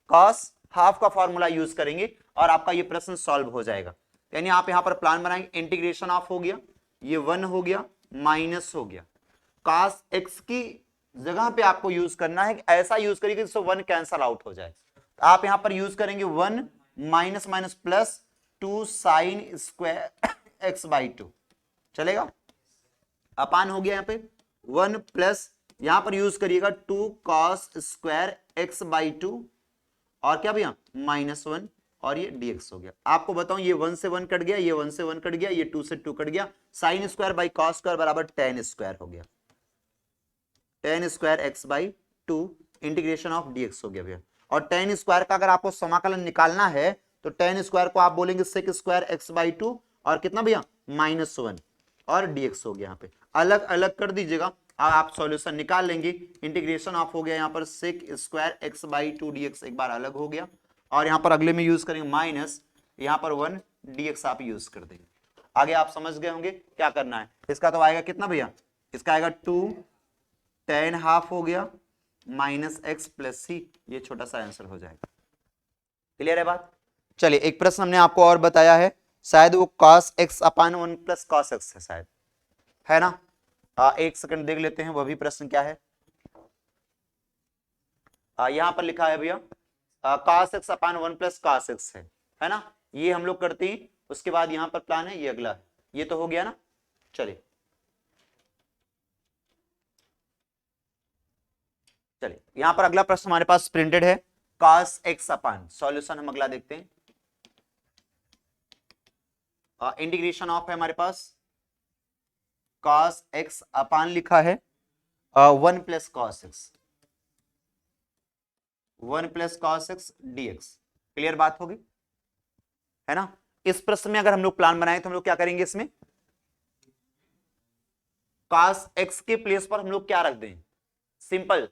कॉस हाफ का फॉर्मूला यूज करेंगे और आपका ये प्रश्न सॉल्व हो जाएगा। यानी आप यहां पर प्लान बनाएंगे, इंटीग्रेशन ऑफ हो गया, ये 1 हो गया, माइनस हो गया, कॉस एक्स की जगह पे आपको यूज करना है, ऐसा यूज करिए कि 1 कैंसल आउट हो जाए। आप यहां पर यूज करेंगे 1 minus minus plus 2 sine square x by 2, चलेगा? अपान हो गया, यहां पे 1 प्लस, यहां पर यूज करिएगा 2 कॉस स्क्वायर एक्स बाई 2, और क्या भैया -1, और ये dx हो गया। आपको बताऊं, ये 1 से 1 कट गया, ये 1 से 1 कट गया, ये 2 से 2 कट गया, sine square by cos square बराबर tan स्क्वायर हो गया, tan square x by 2 integration of dx हो गया भैया। और tan स्क्वायर का अगर आपको समाकलन निकालना है तो tan स्क्वायर को आप बोलेंगे सेक स्क्वायर एक्स बाई 2, और कितना भैया -1, और dx हो गया। यहाँ पे अलग अलग कर दीजिएगा, अब आप सॉल्यूशन निकाल लेंगे। इंटीग्रेशन ऑफ हो गया यहाँ पर sec square x by 2 dx एक बार अलग हो गया, और यहाँ पर अगले में यूज करेंगे माइनस, यहाँ पर 1 dx आप यूज कर देंगे। आगे आप समझ गए होंगे क्या करना है। इसका तो आएगा कितना भैया, इसका आएगा 2 tan हाफ हो गया माइनस एक्स प्लस सी, ये छोटा सा आंसर हो जाएगा। क्लियर है बात? चलिए, एक प्रश्न हमने आपको और बताया है, शायद वो cos x अपान 1 प्लस cos x है शायद, है ना? एक सेकंड देख लेते हैं वह भी प्रश्न क्या है। यहां पर लिखा है भैया cos x अपान 1 प्लस cos x है ना? ये हम लोग करते हैं, उसके बाद यहां पर प्लान है, ये अगला है, ये तो हो गया ना। चलिए चलिए, यहां पर अगला प्रश्न हमारे पास प्रिंटेड है, cos x अपान, सॉल्यूशन हम अगला देखते हैं। इंटीग्रेशन ऑफ है हमारे पास, cos x अपान लिखा है 1 plus cos x, 1 plus cos x dx। Clear बात होगी, है ना? इस प्रश्न में अगर हम लोग प्लान बनाए तो हम लोग क्या करेंगे, इसमें cos x के प्लेस पर हम लोग क्या रख दें, सिंपल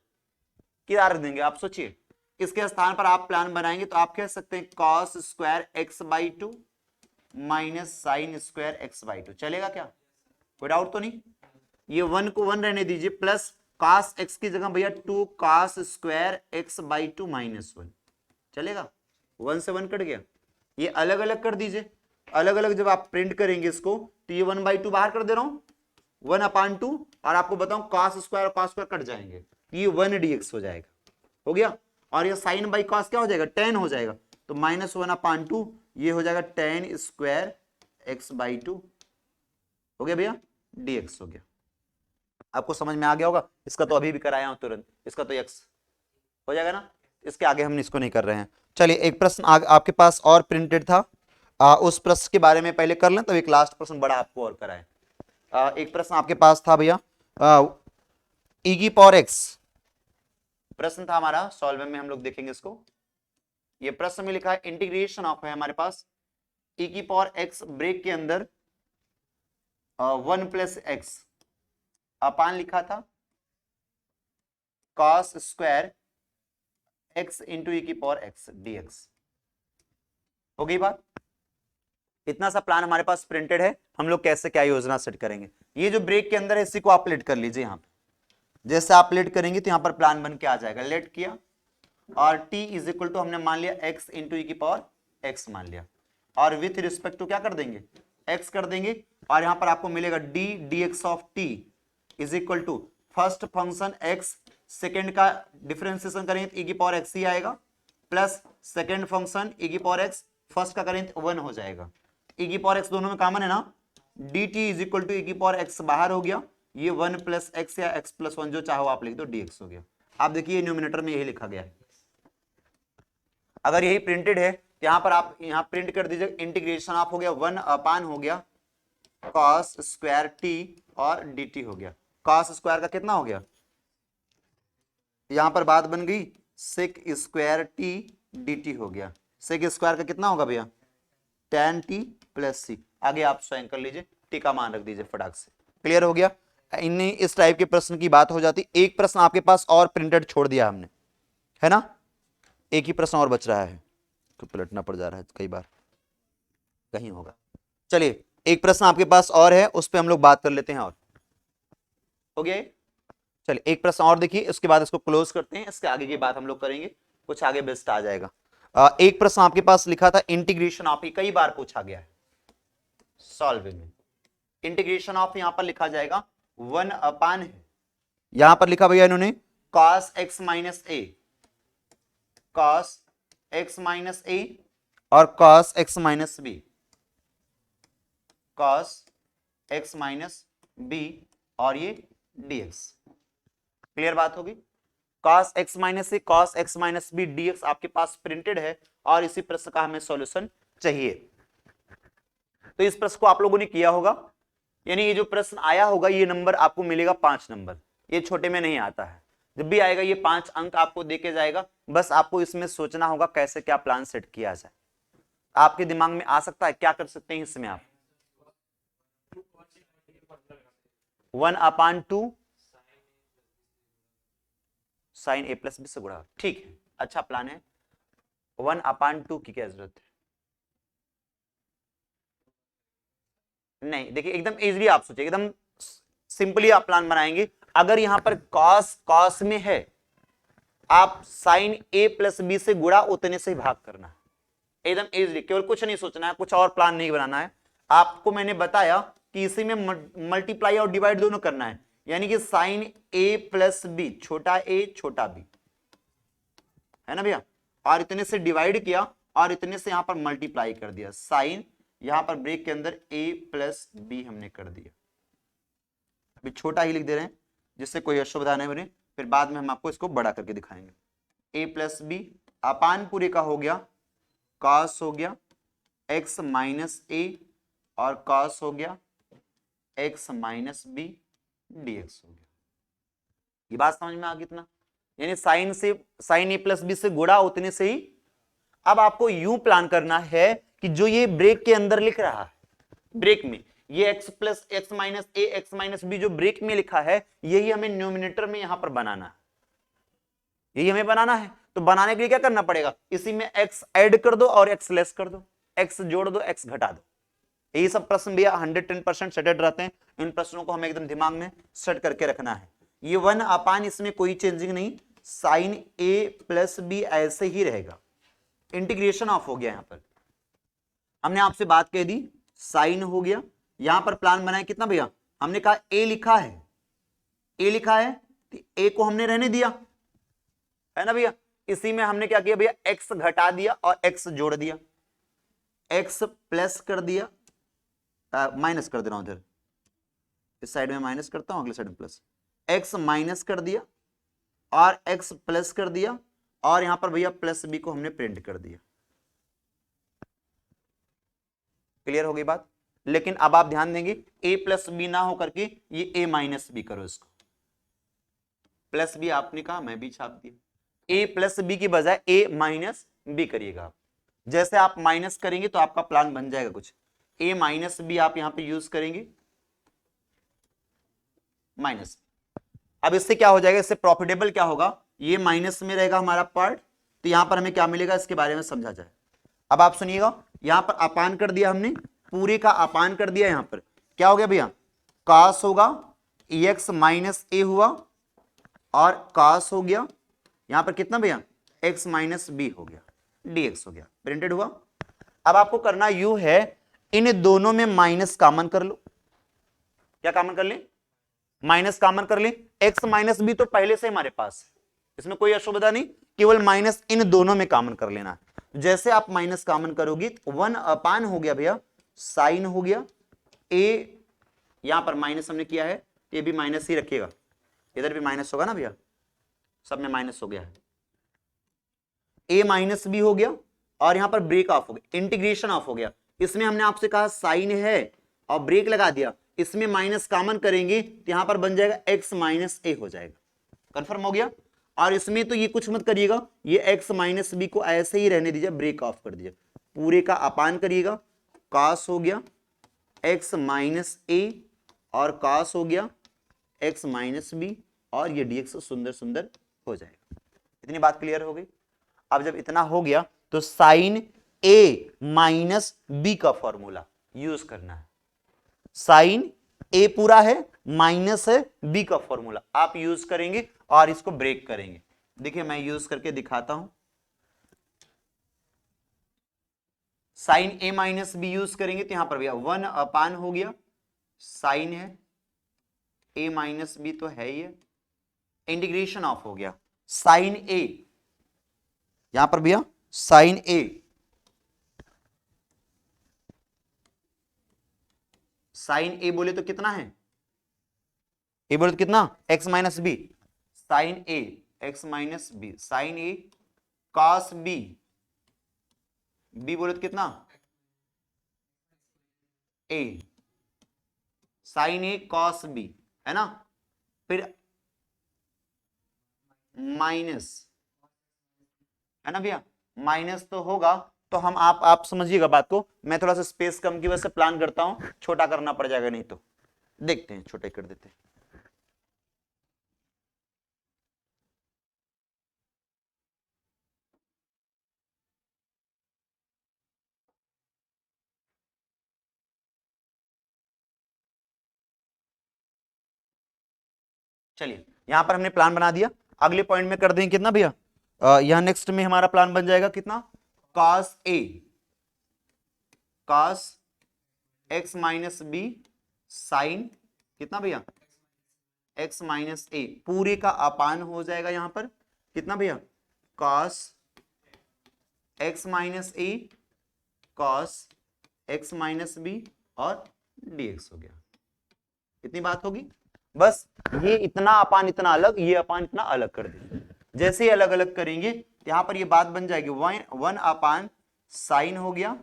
क्या रख देंगे, आप सोचिए। इसके स्थान पर आप प्लान बनाएंगे तो आप कह सकते हैं cos square x by 2 minus sine square x by 2, चलेगा क्या? कोई डाउट तो नहीं? ये 1 को 1 रहने दीजिए, प्लस cos x की जगह भैया 2 cos स्क्वायर एक्स बाई 2 -1, चलेगा? 1 से 1 कट गया, ये अलग अलग कर दीजिए। अलग अलग जब आप प्रिंट करेंगे इसको तो ये 1/2 बाहर कर दे रहा हूं, 1/2, और आपको बताऊं cos स्क्वायर और cos स्क्वायर कट जाएंगे, ये 1 dx हो जाएगा, हो गया। और ये साइन बाई कॉस क्या हो जाएगा, tan हो जाएगा, तो -1/2, ये हो जाएगा tan स्क्वायर एक्स बाई 2 हो गया भैया, dx हो गया। आपको समझ में आ गया होगा। इसका तो अभी भी कराया हूं तुरंत, इसका तो x हो जाएगा ना, इसके आगे हम इसको नहीं कर रहे हैं। चलिए, एक प्रश्न आपके पास और प्रिंटेड था, उस प्रश्न के बारे में पहले कर लें तो एक लास्ट प्रश्न बड़ा आपको और कराएं। एक प्रश्न आपके पास था भैया, e की पावर x प्रश्न था हमारा, सॉल्व में हम लोग देखेंगे इसको। ये प्रश्न में लिखा है इंटीग्रेशन ऑफ है हमारे पास e की पावर x ब्रेक के अंदर 1 प्लस एक्स अपान लिखा था cos स्क्वायर x इंटू ई की पावर x dx। हो गई बात? इतना सा प्लान हमारे पास प्रिंटेड है, हम लोग कैसे क्या योजना सेट करेंगे। ये जो ब्रेक के अंदर है इसी को आप लेट कर लीजिए यहाँ पे। जैसे आप लेट करेंगे तो यहाँ पर प्लान बन के आ जाएगा, लेट किया और t इज इक्वल टू हमने मान लिया x इंटू ई की पावर x मान लिया, और विथ रिस्पेक्ट टू क्या कर देंगे, x कर देंगे, और यहां पर आपको मिलेगा d dx of t is equal to first function x, second का डिफरेंशिएशन करेंगे तो e की पावर x ही आएगा, प्लस सेकेंड फंक्शन e की पावर x, फर्स्ट का करेंगे तो 1 हो जाएगा, e की पावर x दोनों में कॉमन है ना, dt is equal to e की पावर x बाहर हो गया, ये 1 प्लस x या x प्लस 1 जो चाहो आप लिख दो, dx हो गया। आप देखिए न्यूमिनेटर में यही लिखा गया है। अगर यही प्रिंटेड है तो यहां पर आप यहां प्रिंट कर दीजिए, इंटीग्रेशन ऑफ हो गया 1 अपान हो गया cos स्क्वायर t और dt हो गया। cos स्क्वायर का कितना हो गया, यहां पर बात बन गई sec स्क्वायर t dt हो गया। sec स्क्वायर का कितना होगा भैया, tan t प्लस c। आगे आप स्वयं कर लीजिए, t का मान रख दीजिए फटाक से। क्लियर हो गया। इन्हीं इस टाइप के प्रश्न की बात हो जाती। एक प्रश्न आपके पास और प्रिंटेड छोड़ दिया हमने, है ना, एक ही प्रश्न और बच रहा है, तो पलटना पड़ जा रहा है कई बार, कहीं होगा। चलिए एक प्रश्न आपके पास और है, उस पर हम लोग बात कर लेते हैं। और हो गया, चलिए एक प्रश्न और देखिए, उसके बाद इसको क्लोज करते हैं, इसके आगे की बात हम लोग करेंगे, कुछ आगे बेस्ट आ जाएगा। एक प्रश्न आपके पास लिखा था इंटीग्रेशन ऑफ, कई बार पूछा गया है सॉल्व में। इंटीग्रेशन ऑफ यहां पर लिखा जाएगा 1 अपान है, यहां पर लिखा भैया इन्होंने cos x minus A, cos x minus A और cos x minus B, cos x minus B और ये dx। क्लियर बात होगी। cos x minus A, cos x minus B dx आपके पास प्रिंटेड है, और इसी प्रश्न का हमें सॉल्यूशन चाहिए। तो इस प्रश्न को आप लोगों ने किया होगा, यानी ये जो प्रश्न आया होगा ये नंबर आपको मिलेगा 5 नंबर, ये छोटे में नहीं आता है, जब भी आएगा ये 5 अंक आपको देके जाएगा। बस आपको इसमें सोचना होगा कैसे क्या प्लान सेट किया जाए। आपके दिमाग में आ सकता है, क्या कर सकते हैं इसमें आप, 1 अपान 2 साइन ए प्लस बी से गुणा, ठीक है, अच्छा प्लान है। 1 अपान 2 की क्या जरूरत है, नहीं देखिए एकदम इजीली आप सोचिए, एकदम सिंपली आप प्लान बनाएंगे। अगर यहां पर cos में है, आप साइन ए प्लस बी से गुणा उतने से ही भाग करना है, एकदम इजीली, केवल कुछ नहीं सोचना है, कुछ और प्लान नहीं बनाना है। आपको मैंने बताया कि इसी में मल्टीप्लाई और डिवाइड दोनों करना है, यानी कि साइन ए प्लस बी, छोटा ए छोटा बी, है ना भैया, और इतने से डिवाइड किया और इतने से यहां पर मल्टीप्लाई कर दिया, साइन यहां पर ब्रेक के अंदर a प्लस बी हमने कर दिया। अभी छोटा ही लिख दे रहे हैं जिससे कोई असुविधा नहीं बने, फिर बाद में हम आपको इसको बड़ा करके दिखाएंगे। a प्लस बी अपान पूरे का हो गया, cos हो गया x माइनस ए और cos हो गया x माइनस बी dx हो गया। ये बात समझ में आ गई इतना, यानी साइन से साइन ए प्लस बी से गुणा उतने से ही। अब आपको यूं प्लान करना है कि जो ये ब्रेक के अंदर लिख रहा है, ब्रेक में ये x प्लस एक्स माइनस ए एक्स माइनस बी जो ब्रेक में लिखा है, यही हमें न्यूमिनेटर में यहां पर बनाना है, यही हमें बनाना है। तो बनाने के लिए क्या करना पड़ेगा, इसी में x ऐड कर दो और x लेस कर दो, x जोड़ दो x घटा दो। यही सब प्रश्न भैया 110% सेटेड रहते हैं, इन प्रश्नों को हमें एकदम दिमाग में सेट करके रखना है। ये 1 अपान, इसमें कोई चेंजिंग नहीं, साइन ए प्लस बी ऐसे ही रहेगा। इंटीग्रेशन ऑफ हो गया, यहां पर हमने आपसे बात कह दी, साइन हो गया, यहां पर प्लान बनाया कितना भैया, हमने कहा ए लिखा है, ए लिखा है तो ए को हमने रहने दिया, है ना भैया। इसी में हमने क्या किया भैया, एक्स घटा दिया और एक्स जोड़ दिया, एक्स प्लस कर दिया, माइनस कर दे रहा हूं इधर, इस साइड में माइनस करता हूं, अगले साइड में प्लस, एक्स माइनस कर दिया और एक्स प्लस कर दिया, और यहां पर भैया प्लस बी को हमने प्रिंट कर दिया। क्लियर हो गई बात। लेकिन अब आप ध्यान देंगे, a प्लस बी ना हो करके ये a माइनस बी करो, इसको प्लस बी आपने कहा, मैं भी छाप दिया, a प्लस बी की बजाय a माइनस बी करिएगा आप। जैसे आप माइनस करेंगे तो आपका प्लान बन जाएगा कुछ, a माइनस बी आप यहां पे यूज करेंगे, माइनस। अब इससे क्या हो जाएगा, इससे प्रॉफिटेबल क्या होगा, ये माइनस में रहेगा हमारा पार्ट, तो यहां पर हमें क्या मिलेगा इसके बारे में समझा जाए। अब आप सुनिएगा, यहां पर अपान कर दिया हमने, पूरे का अपान कर दिया। यहां पर क्या हो गया भैया, कॉस होगा, एक्स माइनस ए हुआ और कॉस हो गया, यहां पर कितना भैया, एक्स माइनस बी हो गया, डीएक्स हो गया, प्रिंटेड हुआ। अब आपको करना यू है, इन दोनों में माइनस कॉमन कर लो। क्या कॉमन कर ले, माइनस कॉमन कर ले। एक्स माइनस बी तो पहले से हमारे पास है, इसमें कोई असुविधा नहीं, केवल माइनस इन दोनों में कॉमन कर लेना है। जैसे आप माइनस कॉमन करोगे, वन अपान हो गया भैया, साइन हो गया ए, यहां पर माइनस हमने किया है, ये भी माइनस ही रखिएगा, इधर भी माइनस होगा ना भैया, सब में माइनस हो गया है, ए माइनस बी हो गया और यहां पर ब्रेक ऑफ हो गया, इंटीग्रेशन ऑफ हो गया। इसमें हमने आपसे कहा साइन है और ब्रेक लगा दिया, इसमें माइनस कॉमन करेंगे तो यहां पर बन जाएगा एक्स माइनस ए हो जाएगा, कंफर्म हो गया। और इसमें तो ये कुछ मत करिएगा, ये एक्स माइनस बी को ऐसे ही रहने दीजिए, ब्रेक ऑफ कर दीजिए, पूरे का अपान करिएगा, कॉस हो गया एक्स माइनस ए और कॉस हो गया एक्स माइनस बी और ये डीएक्स सुंदर सुंदर हो जाएगा। इतनी बात क्लियर हो गई। अब जब इतना हो गया तो साइन ए माइनस बी का फॉर्मूला यूज करना है। साइन ए पूरा है, माइनस है बी का फॉर्मूला आप यूज करेंगे और इसको ब्रेक करेंगे। देखिए मैं यूज करके दिखाता हूं। साइन ए माइनस बी यूज करेंगे तो यहां पर भैया वन अपान हो गया, साइन है ए माइनस बी तो है ही है, इंटीग्रेशन ऑफ हो गया, साइन ए, यहां पर भैया साइन ए, साइन ए बोले तो कितना है, ए बोले तो कितना, एक्स माइनस बी, साइन ए एक्स माइनस बी, साइन ए कॉस बी, बी बोले तो कितना, ए, साइन ए कॉस बी, है ना, फिर माइनस, है ना भैया, माइनस तो होगा, तो हम आप समझिएगा बात को, मैं थोड़ा सा स्पेस कम की वजह से प्लान करता हूं, छोटा करना पड़ जाएगा नहीं तो, देखते हैं छोटे कर देते हैं। चलिए यहां पर हमने प्लान बना दिया, अगले पॉइंट में कर देंगे कितना भैया, यहां नेक्स्ट में हमारा प्लान बन जाएगा कितना, cos A, cos x minus B, sine कितना भैया, एक्स माइनस ए, पूरे का अपान हो जाएगा यहां पर कितना भैया, cos x minus A, cos x minus B और dx हो गया। इतनी बात होगी बस, ये इतना अपान इतना अलग, ये अपान इतना अलग कर देंगे। जैसे ही अलग अलग करेंगे यहां पर ये बात बन जाएगी, वन अपान साइन हो गया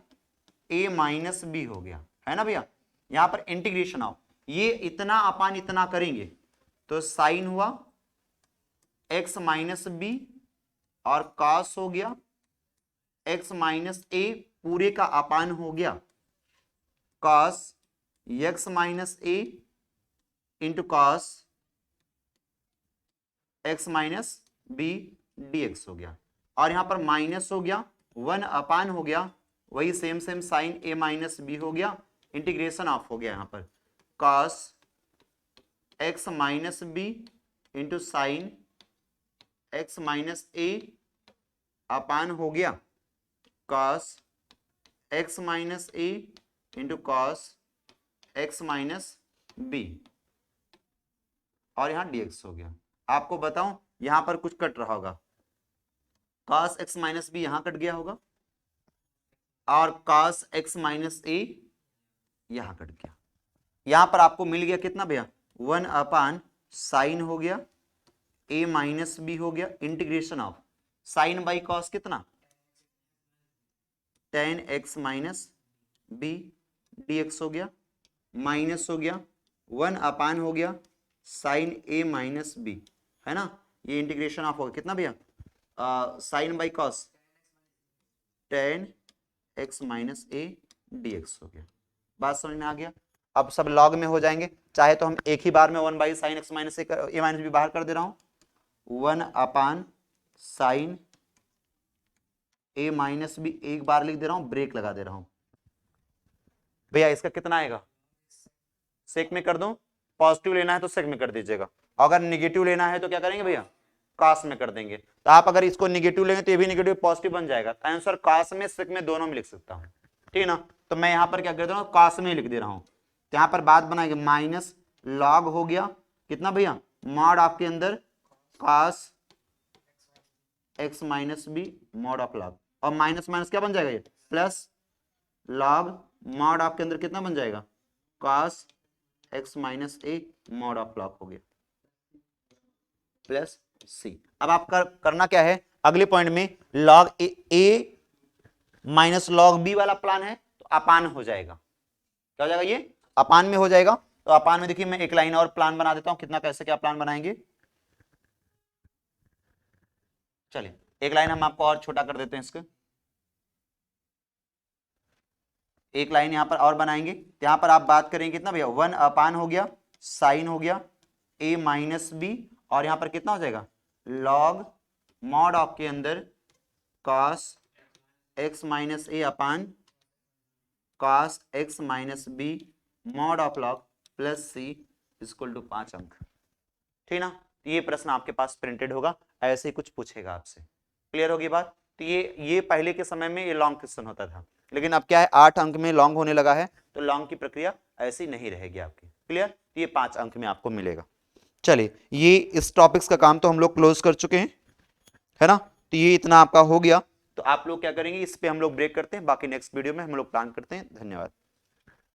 ए माइनस बी हो गया, है ना भैया, यहां पर इंटीग्रेशन ऑफ, ये इतना अपान इतना करेंगे तो साइन हुआ एक्स माइनस बी और कॉस हो गया एक्स माइनस ए, पूरे का अपान हो गया cos x minus A into cos x minus B DX हो गया, और यहां पर माइनस हो गया, वन अपान हो गया, वही सेम सेम साइन ए माइनस बी हो गया, इंटीग्रेशन ऑफ हो गया, यहां पर cos x minus B into sine x minus ए अपान हो गया cos x minus A into cos x minus B, और यहां dx हो गया। आपको बताऊं यहां पर कुछ कट रहा होगा, cos x माइनस बी यहां कट गया होगा और cos x माइनस ए यहां कट गया, यहां पर आपको मिल गया कितना भैया, वन अपान साइन हो गया a माइनस बी हो गया, integration of sine by cos कितना, tan x minus B dx हो गया, माइनस हो गया, वन अपान हो गया साइन ए माइनस बी, है ना, ये इंटीग्रेशन ऑफ होगा कितना भैया, sine by cos tan x minus A dx हो गया। बात समझ में आ गया। अब सब लॉग में हो जाएंगे, चाहे तो हम एक ही बार में one by sine x minus a minus b बाहर कर दे रहा हूं, वन अपान साइन ए माइनस बी एक बार लिख दे रहा हूं, ब्रेक लगा दे रहा हूं, भैया इसका कितना आएगा, सेक में कर दूं, पॉजिटिव लेना है तो सेक में कर दीजिएगा, अगर निगेटिव लेना है तो क्या करेंगे भैया, कास में कर देंगे। तो आप अगर इसको निगेटिव लेंगे तो ये भी निगेटिव पॉजिटिव बन जाएगा, आंसर कास में सेक में दोनों में लिख सकता हूं, ठीक है ना। तो मैं यहां पर क्या कर दे रहा हूं, कास में लिख दे रहा हूं। तो यहां पर बात बनाएंगे, माइनस लॉग हो गया कितना भैया, मॉड आपके अंदर cos X minus B mod of log, और माइनस माइनस क्या बन जाएगा ये प्लस लॉग मॉड आपके अंदर कितना बन जाएगा, cos X minus A mod of log हो गया प्लस सी। अब आप करना क्या है, अगले पॉइंट में लॉग ए माइनस लॉग बी वाला प्लान है तो अपान हो जाएगा, क्या हो जाएगा ये, अपान में हो जाएगा। तो अपान में देखिए मैं एक लाइन और प्लान बना देता हूं, कितना कैसे क्या प्लान बनाएंगे, चलिए एक लाइन हम आपको और छोटा कर देते हैं इसके, एक लाइन यहां पर और बनाएंगे। यहां पर आप बात करेंगे कितना भैया, 1 अपान हो गया साइन हो गया ए माइनस बी, और यहां पर कितना हो जाएगा लॉग मॉड आपके अंदर cos x minus A upon cos x minus B mod of log plus c equal to 5 अंक, ठीक ना। तो ये प्रश्न आपके पास प्रिंटेड होगा, ऐसे ही कुछ पूछेगा आपसे, क्लियर होगी बात। तो ये पहले के समय में ये लॉन्ग क्वेश्चन होता था, लेकिन अब क्या है 8 अंक में लॉन्ग होने लगा है, तो लॉन्ग की प्रक्रिया ऐसी नहीं रहेगी आपकी, क्लियर। तो ये 5 अंक में आपको मिलेगा। चलिए ये इस टॉपिक्स का काम तो हम लोग क्लोज कर चुके हैं, है ना। तो ये इतना आपका हो गया, तो आप लोग क्या करेंगे, इस पे हम लोग ब्रेक करते हैं, बाकी नेक्स्ट वीडियो में हम लोग प्लान करते हैं। धन्यवाद।